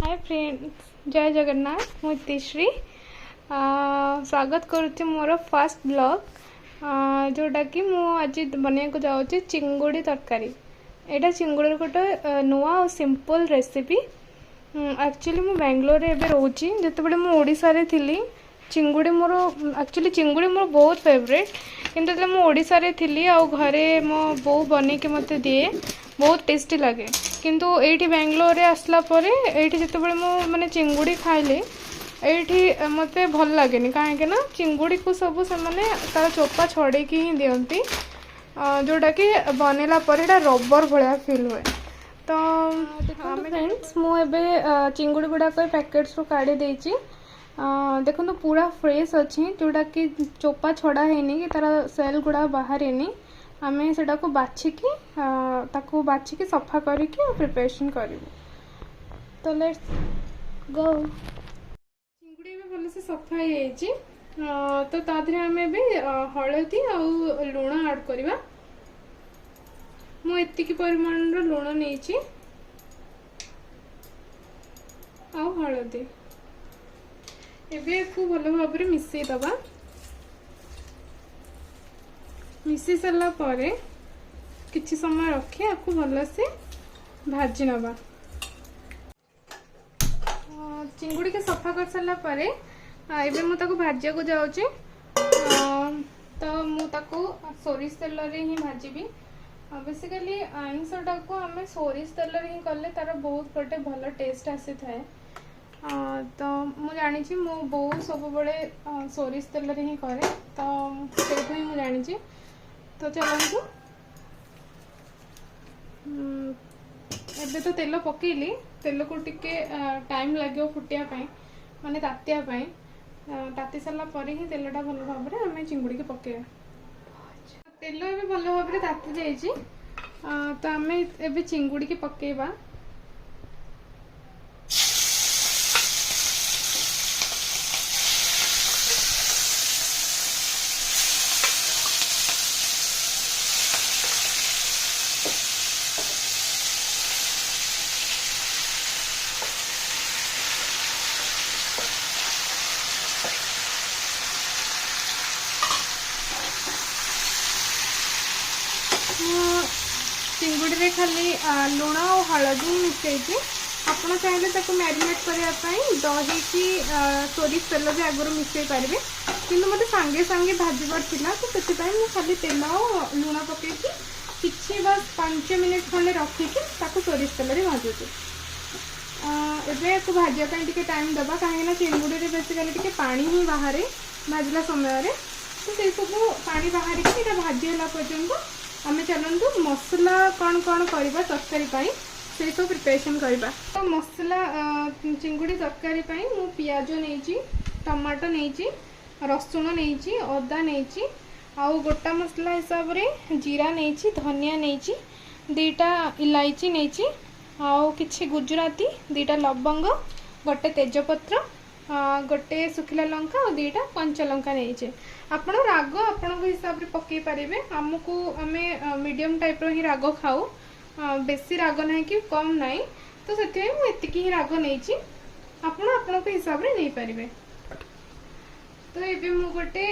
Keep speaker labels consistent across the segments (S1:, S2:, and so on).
S1: Hi friends, जय जगन्नाथ। मु इतिश्री स्वागत करुच्ची मोर फर्स्ट ब्लॉग जोटा कि मु आज बनवाक जाऊँगी चिंगुड़ी तरकारी। यहाँ चिंगुड़ी गोटे नुआ और सिंपल रेसिपी। एक्चुअली मु बेंगलोर एवं रोची जितेबाला मुझे थी चिंगुड़ी मोर एक्चुअली चिंगुड़ी मोर बहुत फेवरेट किंतु जो मुझे थी आ घरे मो बो बन के मत दिए बहुत टेस्टी लगे किंतु एठी बेंगलोर आसला परे एठी जितेबाला मु माने चिंगुड़ी खाइले एठी मते भल लगे कहीं ना चिंगुड़ी को सब से माने तार चोपा छड़े की ही दियंती जोटा कि बनेला पर एटा रबर भाया फील हुए। तो फ्रेंड्स मुझे चिंगुड़ी गुड़ाक पैकेट्स रू काढ़ी देची देखो पूरा फ्रेश अच्छी जोटा कि चोपा छड़ा है कि तार सेल गुड़ा बाहर आमे सेटा को बाछिकी ताको बाछिकी सफा करके प्रिपरेशन करूँ। तो लेट्स गो। चिंगुड़ी भी भल से सफा हो तो ताधरे आमे भी हलदी आउ लुण ऐड करवा। मु एतिकी परिमाण रो लुण नेची आउ हलदी एबे को भल भाव में मिसई दबा। मिसी सारा पर किछि समय रखी आपको भल से भाजी नवा। चिंगुड़ी के सफा कर सारा पर एबे मु ताको भाजिया को जाउची। तो मु ताको सोरिष तेल रे ही भाजीबी। बेसिकली आइंसटा को आम सोरिष तेल रे ही कले तार बहुत गोटे भल टेस्ट आसी थाए। तो मु जानी मो बो सब बड़े सोरिष तेल रे ही करे तो से ही मु जानी। तो चलतु एबे तो तेल पकेली तेल को टिके टाइम लगे फुटिया माने तातिया ताती सारा पर ही तेलटा भल भाव में आम चिंगुड़ी के पकेबा। तेल ए भल भाव में ताती जाइए तो आम ए चिंगुड़ी के पकेबा। चिंगुड़ी रे खाली लुण और हलदी मिसई आपड़ चाहिए मैरिनेट करने दही की सोरिष तेल भी आगुरी मिसई पारे कि मत सांगे सांगे भाजबार था तो से खाली तेल और लुण पकई कि बस 5 मिनट खंडे रखिकी सोरिष तेल में भाजुची। एबे भाजापी टाइम दबा कहीं चिंगुड़ी रे बेसिकली पानी ही बाहर भाजला समय तो से सब पानी बाहर भाजीला पर्यंत आम चलतु मसला कौन कौन करवा तरकारी से सब प्रिपरेशन करवा। तो मसला चिंगुड़ी तरकारी मु पियाज नहीं टमाटो नहीं रसुण नहीं अदा नहीं आउ गोटा मसला हिसाब रे जीरा नहीं धनिया नहीं दीटा इलायची नहीं आउ किछि गुजराती दीटा लवंग गोटे तेजपत्र गोटे सुखिला लंका और दीटा कंचा लंका नहीं। आपण राग आपण हिसाब से पकई पारे। आमको आम मीडियम टाइप रो ही राग खाऊ बेसी राग ना कि कम नाई तो से एतिकी ही राग नहीं आपण आपण हिसाब से नहीं पारे। तो ये मु गोटे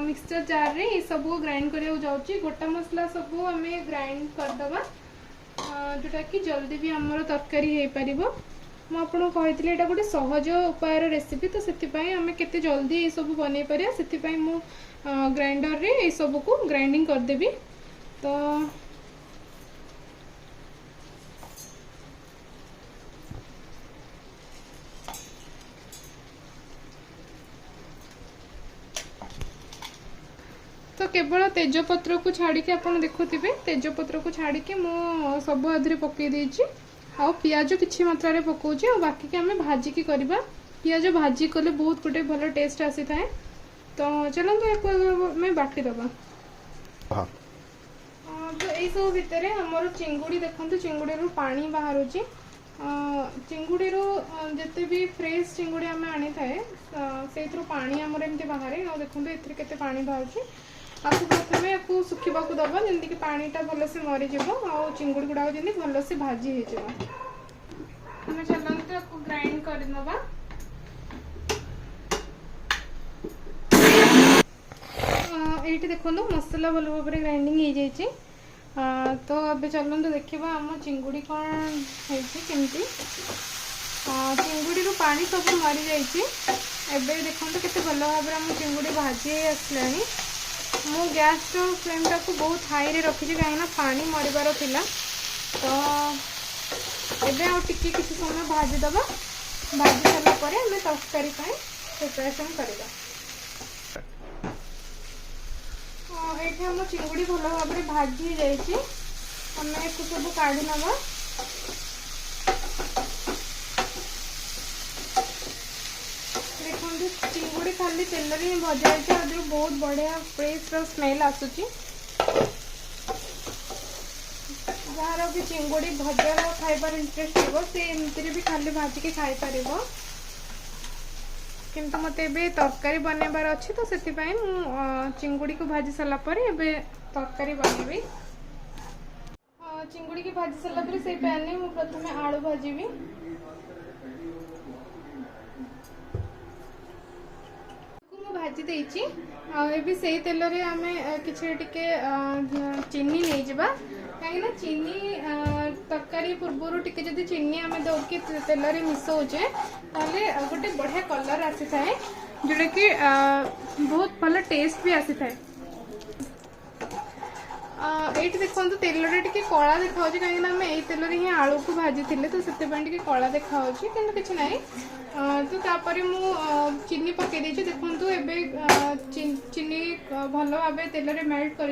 S1: मिक्सचर जार रे ये सब ग्राइंड करने जाऊँगी। गोटा मसला सब आम ग्राइंड करदे जोटा कि जल्दी भी आमर तरकारी हो पार। मुझे कही यहाँ गोटे सहज उपाय रेसिपी तो से आम केते जल्दी ये सब बन पारे से मु ग्राइंडर रे ये सब को ग्राइंडिंग करदेवी। तो केवल तेजपत्र को छाड़ी आप देखुवे तेजपत्र को छाड़ी मु सब आधे पकई देछि आउ पियाज किछि मात्रा रे पकाउछि और बाकी के हमें भाजी की करबा। पियाज भाजी कले बहुत गोटे भल टेस्ट आसी थाए। तो चलतु मैं बाटी दबा। तो यही सब भितर हमर चिंगुड़ी देखो चिंगुड़ी रू पानी बाहर चिंगुड़ी रू जिते भी फ्रेश चिंगुड़ी आम आनी थाए से पानी आमर एमती बाहर देखो ए पानी बाहर आपको प्रथम आपको सुखा दबा जमीक पानीटा भल से मरीज आ चिंगुड़ी गुड़ाक जमी भल से भाजी हो। चलते ग्राइंड नवा। ये देखो मसला भल भाव में ग्राइंडिंग हो जाइए। तो अब चलते देखा आम चिंगुड़ी कौन होमती। चिंगुड़ी पानी सब मरी जाइए। देखो केते भल भाव आम चिंगुड़ी भाजी आसला। मु गैस फ्लेम टाक बहुत हाई रे रखी कहीं पानी मरबार थिला। तो एबे आ टिके किसी समय भाजीदबा। भाजी सारापर आम तरकारी प्रिपरेसन करवा। ये आम चिंगुड़ी भल भाव में भाजी जाइए। आम सब काढ़ी नवा। देखो चिंगुड़ी खाली तेल ही भजा है। बहुत बढ़िया फ्रेश स्मेल आसूची। जार भी चिंगुड़ी भजा खाइबार इंटरेस्ट हो सी एमती भी खाली भाजिकी खाई पार। किंतु मत तरकारी बनइबार अच्छी तो से चिंगुड़ी को भाजी सारा तरकारी बनइबी। चिंगुड़ी की भाजी सारापर से पैन में प्रथम आलू भाजी। भाजी देची से तेल आम कि चीनी नहीं जावा कहीं चीनी तरकारी पूर्व टी चीनी आम दौकी तेल मिसौचे गोटे बढ़िया कलर आसी थाए जोटा कि बहुत भल टेस्ट भी आसी थाए। ये देखो तेल टे कला देखा कहीं आम यही तेल ही आलू को भाजी थे तो से कला देखा कि किसी ना। तो तापर मु चीनी पकई देखो चीनी भल भाव तेल मेल्ट कर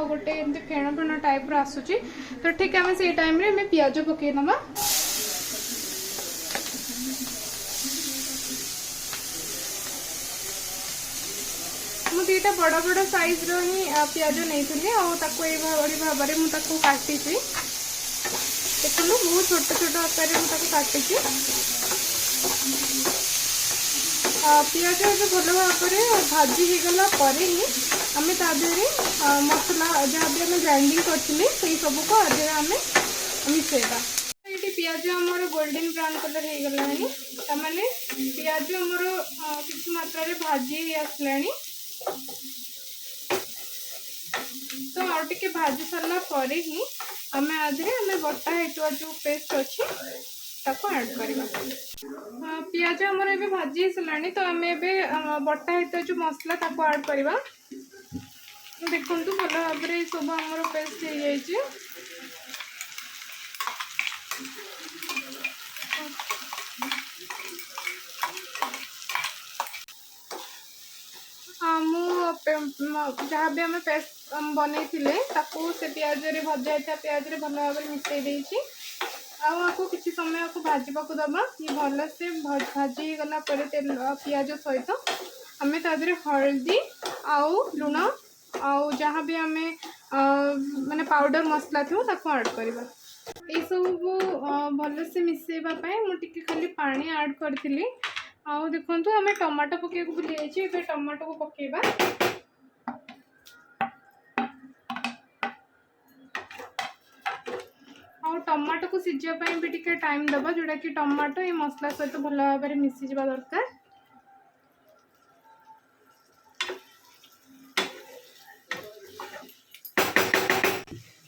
S1: गोटे फेण फेण टाइप आसूची। तो ठीक आम से टाइम रे पियाज पकई नवा। मु दीटा बड़ बड़ साइज री पियाज नहीं भाव में मुझे काटी। देखो बहुत छोट छोट आकार मुझे काटी। पियाज भल भाव में भाजी होगला ही आम मसला जहाँ भी आम ग्राइंडिंग करते सब को आम मिसेबा। ये पियाज आमर गोल्डन ब्राउन कलर हो गला मैंने पियाज आमर किसी मात्रा भाजी आसला। तो आउटे भाजी सारा पर ही आम आधे आम बटा हेटुआ जो पेस्ट अच्छी ऐड करवा। पियाज आमर ए भाजी सारा तो आम ए बटा हेतु जो मसला ऐड करवा। देखु भल भाव में सब आमर पेस्ट हो जाइए। जहाँ भी आम पेस्ट बनई से पियाज भजा होता पियाज भल भाव में मिसई देती। आपको किसी समय आपको भाजपा दबा ये भल से भाजी गला तेल पियाज सहित आम तादे हल्दी आउ लुण आउ जहाँ भी आम माने पाउडर मसला थी ऐड करवा। ये सब भल से मिसेवाई मुझे खाली पानी ऐड करी। आउ देखो आम टमाटो पकड़ भूली जाइए। टमाटो को पकेबा। और टमाटो को सीझापी भी टिके टाइम दबा जोटा कि टमाटो ये मसला सहित भल भाव में मिसी जा दरकार।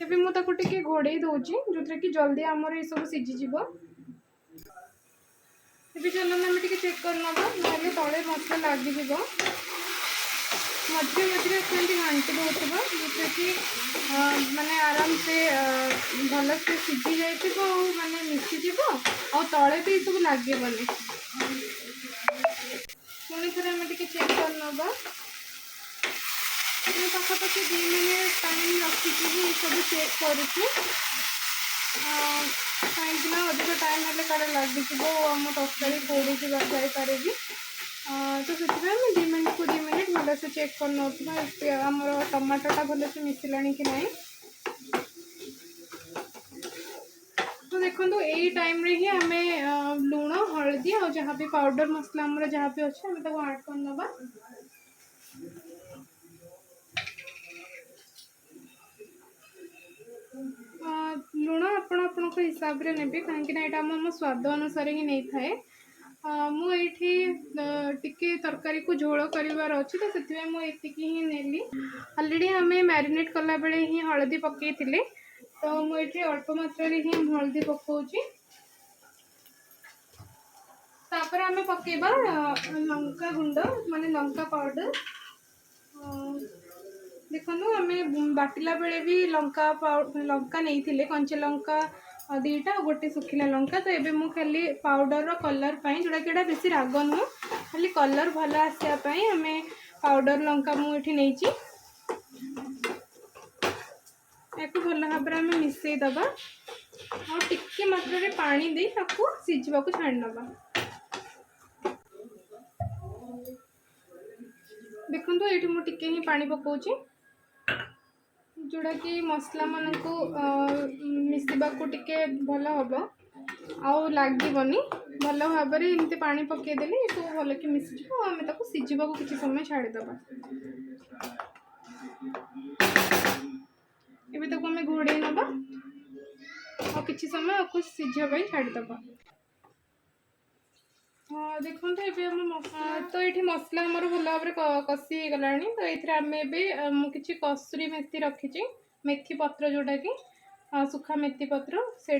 S1: एबे मु ताको टिके घोड़े दउची जोथरे कि जल्दी हमर ये सब सीझी जीवो। एबे चलन हम टिके चेक कर नबा नले तळे मसला लागी जीवो। मध्य मध्य एमती घांटी दउतबा जोथरे कि माने आराम से भल से सीझी जाइथिबो माने मिसी जीवो और तळे भी सब लागेबनी। पुणी थरे हम टिके चेक कर नबा। ये पाखापाखि 2 मिनट टाइम रखी सब चेक करुच्छे कहीं अधिक टाइम है कड़े लगे आम तरकारी पोड़ी जापर भी। तो से 2 मिनट को 2 मिनट भल से चेक कर नौर आम टमाटोटा भल से मिसला कि ना। तो देखो यही टाइम रे ही आम लुण हलदी और जहाँ भी पाउडर मसला आम जहाँ भी अच्छे आम ऐड कर नवा। लुण आपण हिसाब से ने कहीं आम स्वाद अनुसार ही नहीं थाए। ମୁଁ ଏଇଠି ଟିକେ ତରକାରୀ को झोल କରିବାର ଅଛି ତ ସେଥିପାଇଁ ମୁଁ ଏତିକି ହିଁ ନେଲି। ଅଲରେଡ଼ି ଆମେ ମ୍ୟାରିନେଟ୍ କଲାବେଳେ ହିଁ ହଳଦୀ ପକାଇଥିଲେ ତ ମୁଁ ଏଇଠି ଅଳ୍ପ ମାତ୍ରାରେ ହିଁ ହଳଦୀ ପକାଉଛି। तापर आमे पकेबा लंका गुंड माने लंका पाउडर। देखो आमे बाटिला बेले भी लंका नहीं थिले कंचे लंका दीटा गोटे सुखिला लंका तो एबे मु खाली पाउडर रो कलर पाई जोड़ा कि बेसी राग नुह खाली कलर भल आसा आमे पाउडर लंका मु एठी नेची याकू भल भाव आमे मिसई दबा और टिके मात्रा रे पानी दे ताकू सिझिबा को छाड़ नबा। देखो ये मुझे ही पानी पकाउची जोड़ा कि मसला मान को मिसवा को टिके भल हम आउ लगनी भल भाव एमती पानी पकईदेले सब भल कि मिसीज आम सिझा को किसी समय छाड़ीदबा। एबे ताको आमे घोड़े नबा और किसी समय आपको सिझापी छाड़ीदबा। हाँ देखो तो ये मसला आमर भल भाव कषि गला तो ये आम कि कसूरी मेथी रखी मेथी पत्र जोटा कि सुखा मेथी पत्र से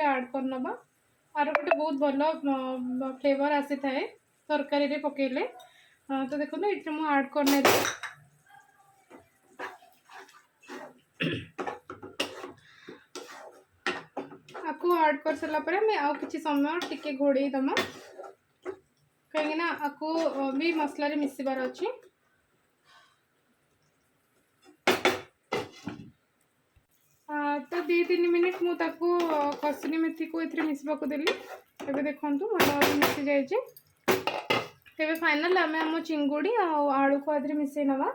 S1: आड कर नबा आर गोटे बहुत भल फ्लेवर आसी थाए तरकारी पकेले। तो देखो ये मुझे आड करने आपको आड कर सारापर आउ कि समय टिके घोड़े दमा कहीं आपको भी मसला मिसबार अच्छी। तो 2-3 मिनिट मुझे कसूरी मेथी को ये मिसवा को देली एबे देखो भल मिसी जाए। फाइनल आम आम चिंगुड़ी आलू को आदि मिसई नवा।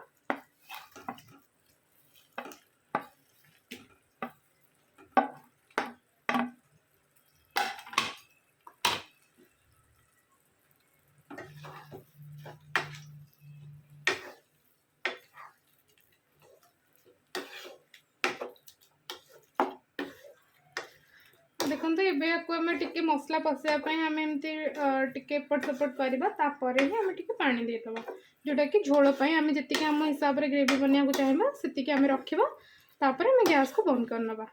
S1: देखो ये आपको आम टे मसला पशापी आम एमती टे एपट सेपट करवा ही आम टे पा देदबा जोटा कि झोलपाई आम जी आम हिसाब से ग्रेवी बनवा चाहिए से आम रखा तापर आम गैस को बंद करनबा।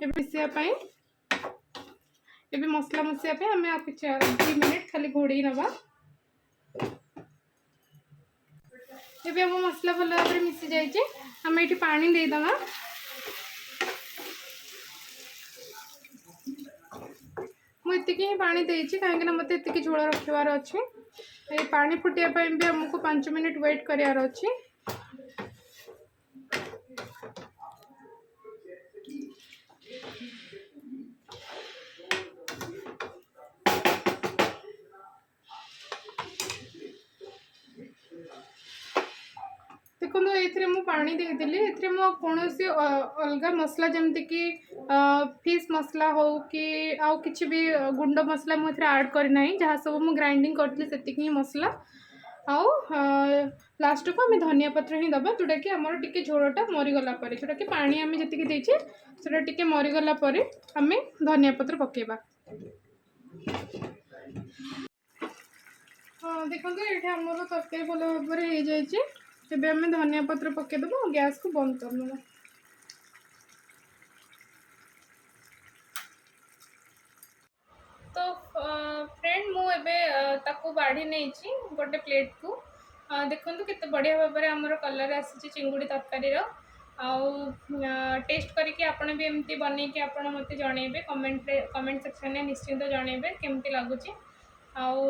S1: मिसापी ये मसला मसापी आम 2 मिनिट खाली घोड़े नवा। ये आम मसला भल भाव मिसी जाइए आम ये पानी देदबा। मुझे ही पानी देती कहीं मत ये झोल रखार अच्छे ये पानी फुटापी भी आमको 5 मिनिट वेट करार अच्छी। देखो ये पानी देदेली ये कौन अलग मसला जमती कि फिश मसला हो कि आउ कि भी गुंड मसला मुझे आड करना जहाँ सब मुझे ग्राइंडिंग करी मसला आउ लास्ट को आम धनिया पत्र ही दबा जोटा कि आमर टे झोलटा मरीगला जोटा कि पानी आम जी देचे से टे मरीगला आम धनिया पत्र पकेबा। हाँ देखो ये आमर तरकारी भल भाव हो जाए तेबे आम धनिया पत्र पकईदेव गैस को बंद करनवा। तो फ्रेंड मुझे बाढ़ी नहीं गोटे प्लेट को देखो केते बढ़िया भाव में आमर कलर आसी चिंगुड़ी तरकारी टेस्ट करके आपण भी एमती बन के आप मत जनइबे कमेंट सेक्शन में निश्चिंत जनइबे केमती लगुच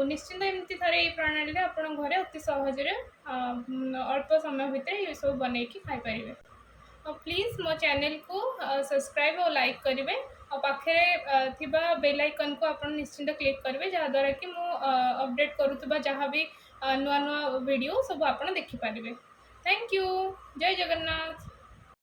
S1: निश्चिंत एमती थे ये प्रणाली आपण घरे अति सहजरे अल्प समय भितर ये सब बन खाई पारे। प्लीज़ मो चैनल को सब्सक्राइब और लाइक करेंगे और पाखे थिबा बेल आइकन को आप निश्चिंत क्लिक करेंगे जहाँद्वारा कि मु अपडेट करुवा जहाँ भी नुआ नुआ वीडियो सब आप देखिपारे। Thank you. जय जगन्नाथ।